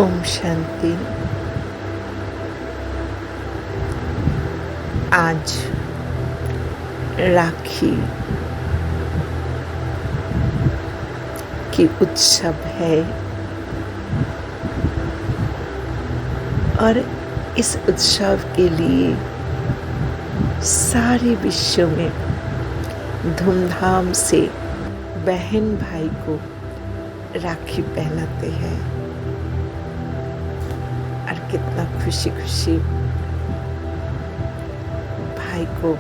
ओम शांति। आज राखी की उत्सव है और इस उत्सव के लिए सारे विश्व में धूमधाम से बहन भाई को राखी पहनाते हैं और कितना खुशी खुशी भाई को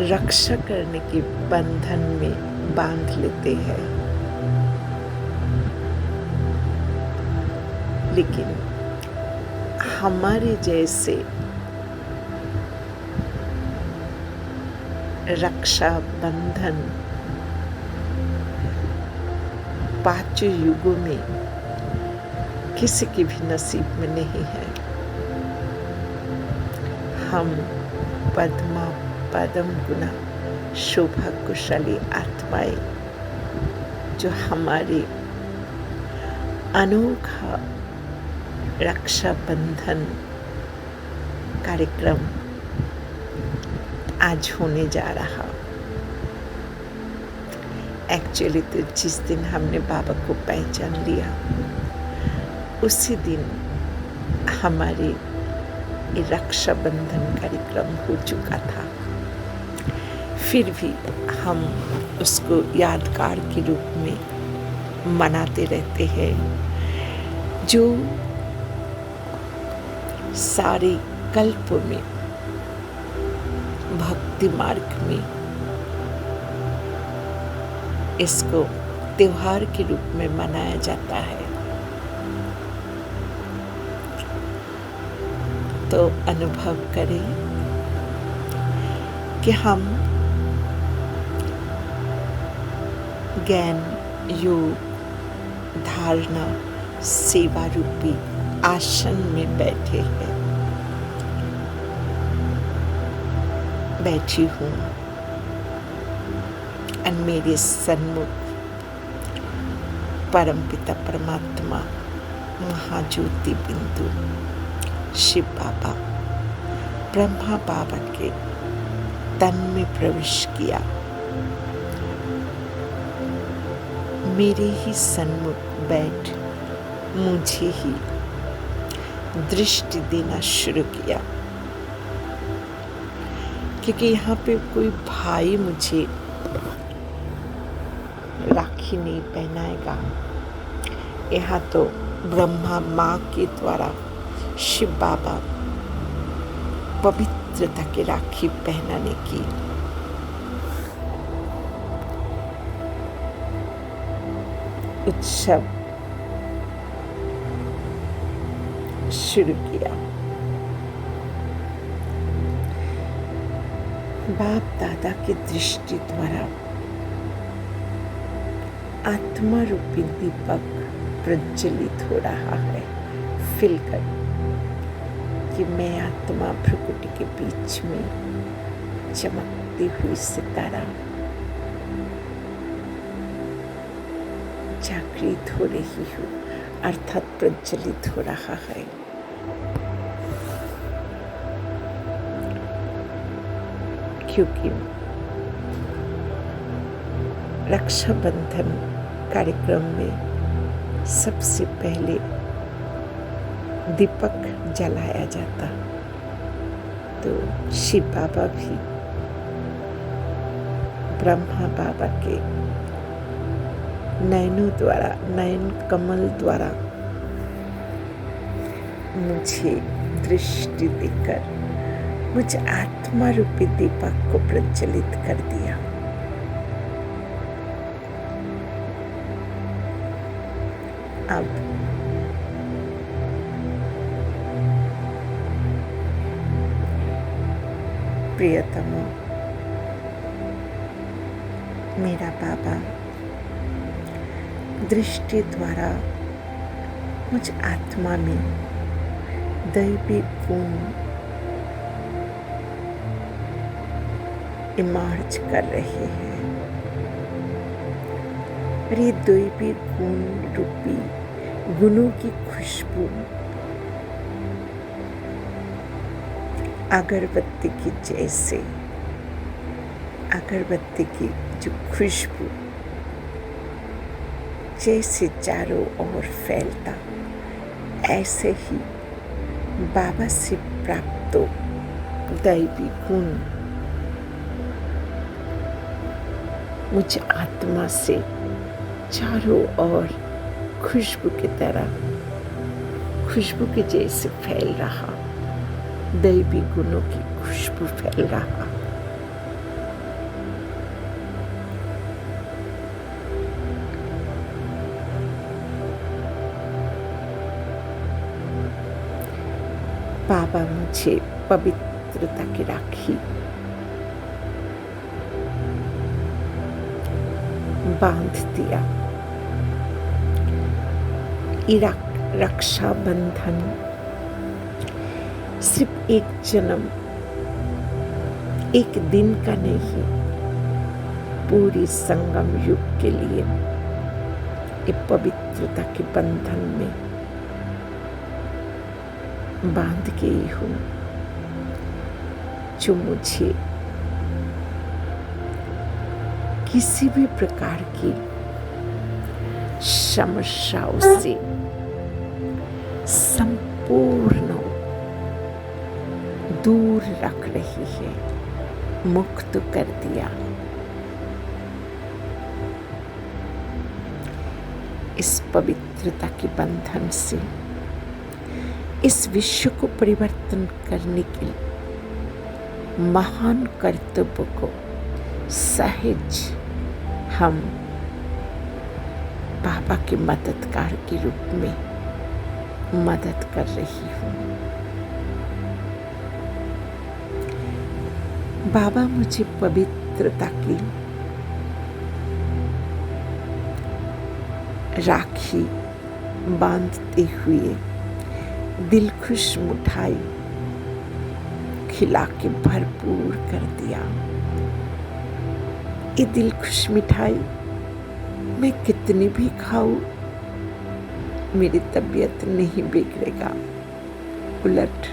रक्षा करने के बंधन में बांध लेते हैं। लेकिन हमारे जैसे रक्षा बंधन पांचों युगों में किसी के भी नसीब में नहीं है। हम पद्मा पदम गुना शोभा कुशली आत्माएं जो हमारे अनोखा रक्षा बंधन कार्यक्रम आज होने जा रहा। एक्चुअली तो जिस दिन हमने बाबा को पहचान लिया उसी दिन हमारी रक्षा बंधन कार्यक्रम हो चुका था। फिर भी हम उसको यादगार के रूप में मनाते रहते हैं। जो सारे कल्प में भक्ति मार्ग में इसको त्योहार के रूप में मनाया जाता है। तो अनुभव करें कि हम ज्ञान योग धारणा सेवा रूपी आसन में बैठे हैं। बैठी हूँ और मेरे सन्मुख परमपिता परमात्मा महाज्योति बिंदु शिव बाबा ब्रह्मा बाबा के तन में प्रवेश किया। मेरे ही सन्मुख बैठ मुझे ही दृष्टि देना शुरू किया, क्योंकि यहाँ पे कोई भाई मुझे राखी नहीं पहनाएगा। यहाँ तो ब्रह्मा माँ के द्वारा शिव बाबा पवित्रता की राखी पहनाने की उत्सव शुरू किया। बाप दादा की दृष्टि द्वारा आत्मा रूपी दीपक प्रज्वलित हो रहा है। फील कर कि मैं आत्मा भ्रुकुटी के बीच में चमकती हुई सितारा जागृत हो रही हूँ, अर्थात प्रज्वलित हो रहा है। क्योंकि रक्षाबंधन कार्यक्रम में सबसे पहले दीपक जलाया जाता, तो शिव बाबा भी ब्रह्मा बाबा के नयनों द्वारा नयन कमल द्वारा मुझे दृष्टि देकर मुझ आत्मा रूपी दीपक को प्रज्वलित कर दिया। अब प्रियतमों, मेरा बाबा दृष्टि द्वारा मुझ आत्मा में दैवी गुण इमर्ज कर रहे हैं। और ये दैवी गुण रूपी गुणों की खुशबू, अगरबत्ती की जैसे, अगरबत्ती की जो खुशबू जैसे चारों ओर फैलता, ऐसे ही बाबा से प्राप्त दैवी गुण मुझ आत्मा से चारों ओर खुशबू की तरह, खुशबू के जैसे फैल रहा, दैवी गुणों की खुशबू फैल रहा। बाबा मुझे पवित्रता की राखी बांध दिया। रक्षा बंधन सिर्फ एक जन्म, एक दिन का नहीं, पूरी संगम युग के लिए ये पवित्रता के बंधन में बांध गई हूँ, जो मुझे किसी भी प्रकार की समस्याओं से संपूर्ण दूर रख रही है, मुक्त कर दिया। इस पवित्रता के बंधन से इस विश्व को परिवर्तन करने के महान कर्तव्य को सहज हम बाबा के मददगार के रूप में मदद कर रही हूँ। बाबा मुझे पवित्रता की राखी बांधते हुए दिलखुश मिठाई खिला के भरपूर कर दिया। ये दिलखुश मिठाई मैं कितनी भी खाऊं, मेरी तबीयत नहीं बिगड़ेगा, उलट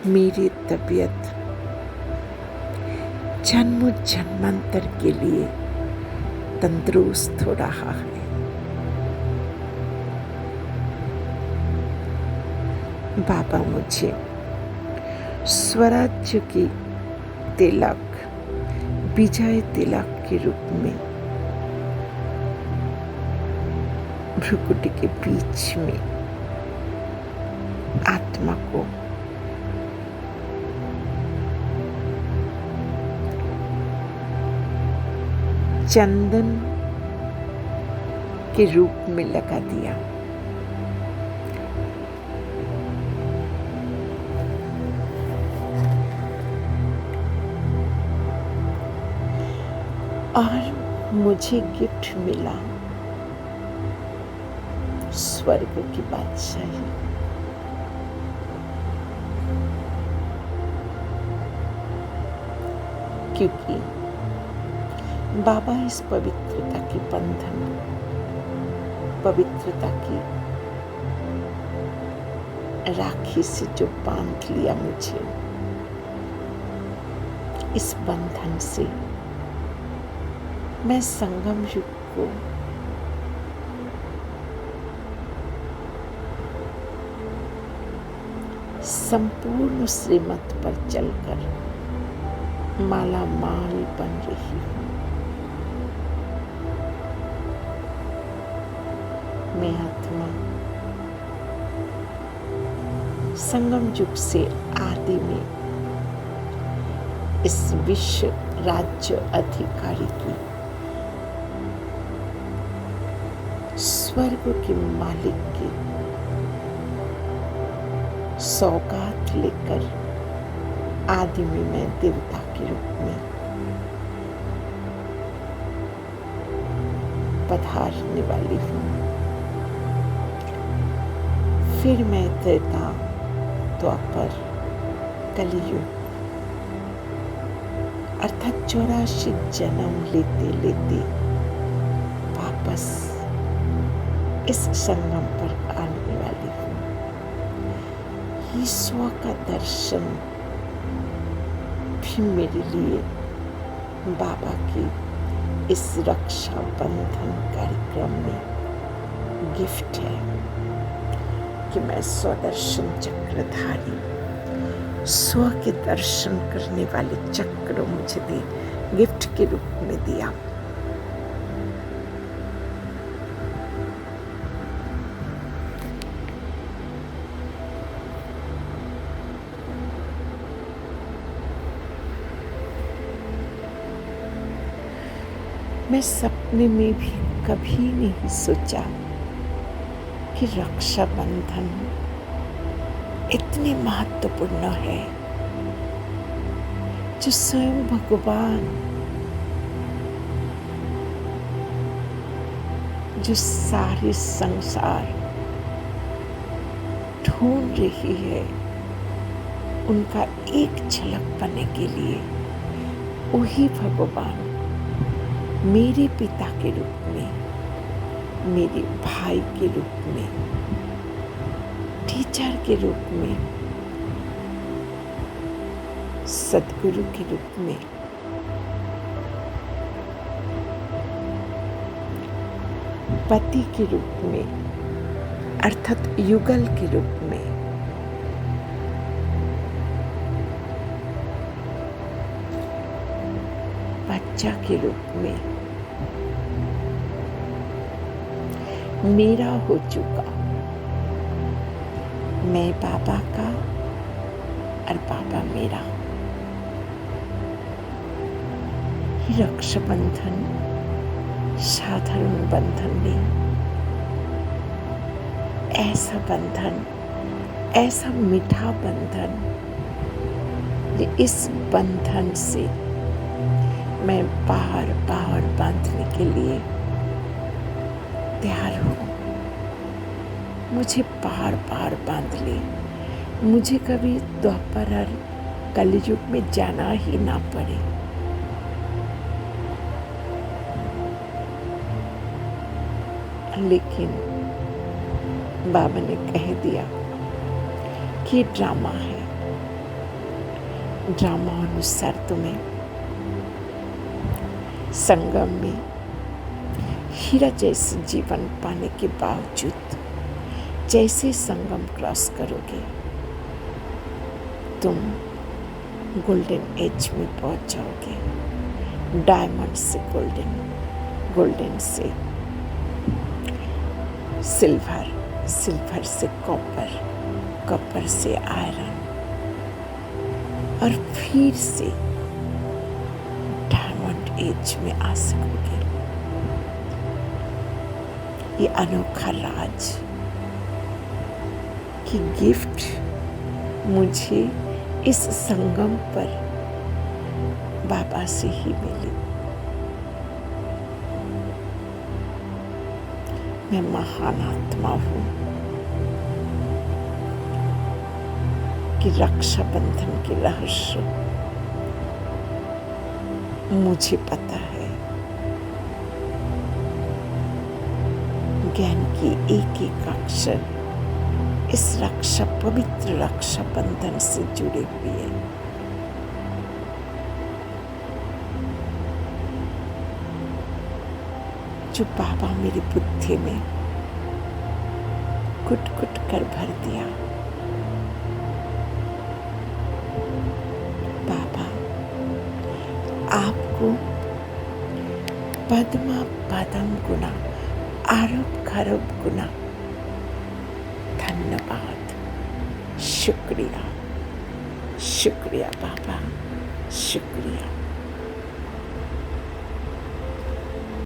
मेरी तबीयत जन्म जन्मांतर के लिए तंदुरुस्त हो रहा है। बाबा मुझे स्वराज्य की तिलक, विजय तिलक के रूप में भ्रुकुटी के बीच में आत्मा को चंदन के रूप में लगा दिया। और मुझे गिफ्ट मिला स्वर्ग की बादशाही। क्योंकि बाबा इस पवित्रता के बंधन, पवित्रता की राखी से जो बांध लिया मुझे, इस बंधन से मैं संगम युग को संपूर्ण श्रीमत पर चलकर माला माल बन रही हूँ। मैं आत्मा संगम युग से आदि में इस विश्व राज्य अधिकारी की स्वर्ग के मालिक की सौगात लेकर आदि में मैं देवता के रूप में पधारने वाली हूँ। फिर मैं त्रेता, द्वापर, कलियुग अर्थात 84 जन्म लेते लेते वापस इस संगम पर आने वाली हूँ। ईश्वर का दर्शन भी मेरे लिए बाबा की इस रक्षा बंधन कार्यक्रम में गिफ्ट है कि मैं स्वदर्शन चक्रधारी, स्व के दर्शन करने वाले चक्र मुझे दे गिफ्ट के रूप में दिया। मैं सपने में भी कभी नहीं सोचा कि रक्षा बंधन इतने महत्वपूर्ण है, जो स्वयं भगवान, जो सारे संसार ढूंढ रही है, उनका एक झलक पाने के लिए वही भगवान मेरे पिता के रूप में, मेरे भाई के रूप में, टीचर के रूप में, सद्गुरु के रूप में, पति के रूप में, अर्थात युगल के रूप में, बच्चा के रूप में मेरा हो चुका। मैं बाबा का और बाबा मेरा। ये रक्षाबंधन साधारण बंधन नहीं, ऐसा बंधन, ऐसा मीठा बंधन, इस बंधन से मैं बार बार बांधने के लिए तैयार हूँ। मुझे बार बार बांध ले, मुझे कभी द्वापर और कलयुग में जाना ही ना पड़े। लेकिन बाबा ने कह दिया कि ड्रामा है, ड्रामा अनुसार तुम्हें संगम में हीरा जैसे जीवन पाने के बावजूद जैसे संगम क्रॉस करोगे, तुम गोल्डन एज में पहुंच जाओगे। डायमंड से गोल्डन, गोल्डन से सिल्वर, सिल्वर से कॉपर, कॉपर से आयरन, और फिर से डायमंड एज में आ सकोगे। ये अनोखा राज की गिफ्ट मुझे इस संगम पर बाबा से ही मिली। मैं महान आत्मा हूँ कि रक्षा बंधन के रहस्य मुझे पता है। ज्ञान की एक एक अक्षर इस रक्षा, पवित्र रक्षा बंधन से जुड़े हुए हैं। जो बाबा मेरी बुद्धि में कुट कुट कर भर दिया। बाबा आपको पद्मा पदम गुना, अरब खरब गुना धन्यवाद, शुक्रिया, शुक्रिया बाबा, शुक्रिया।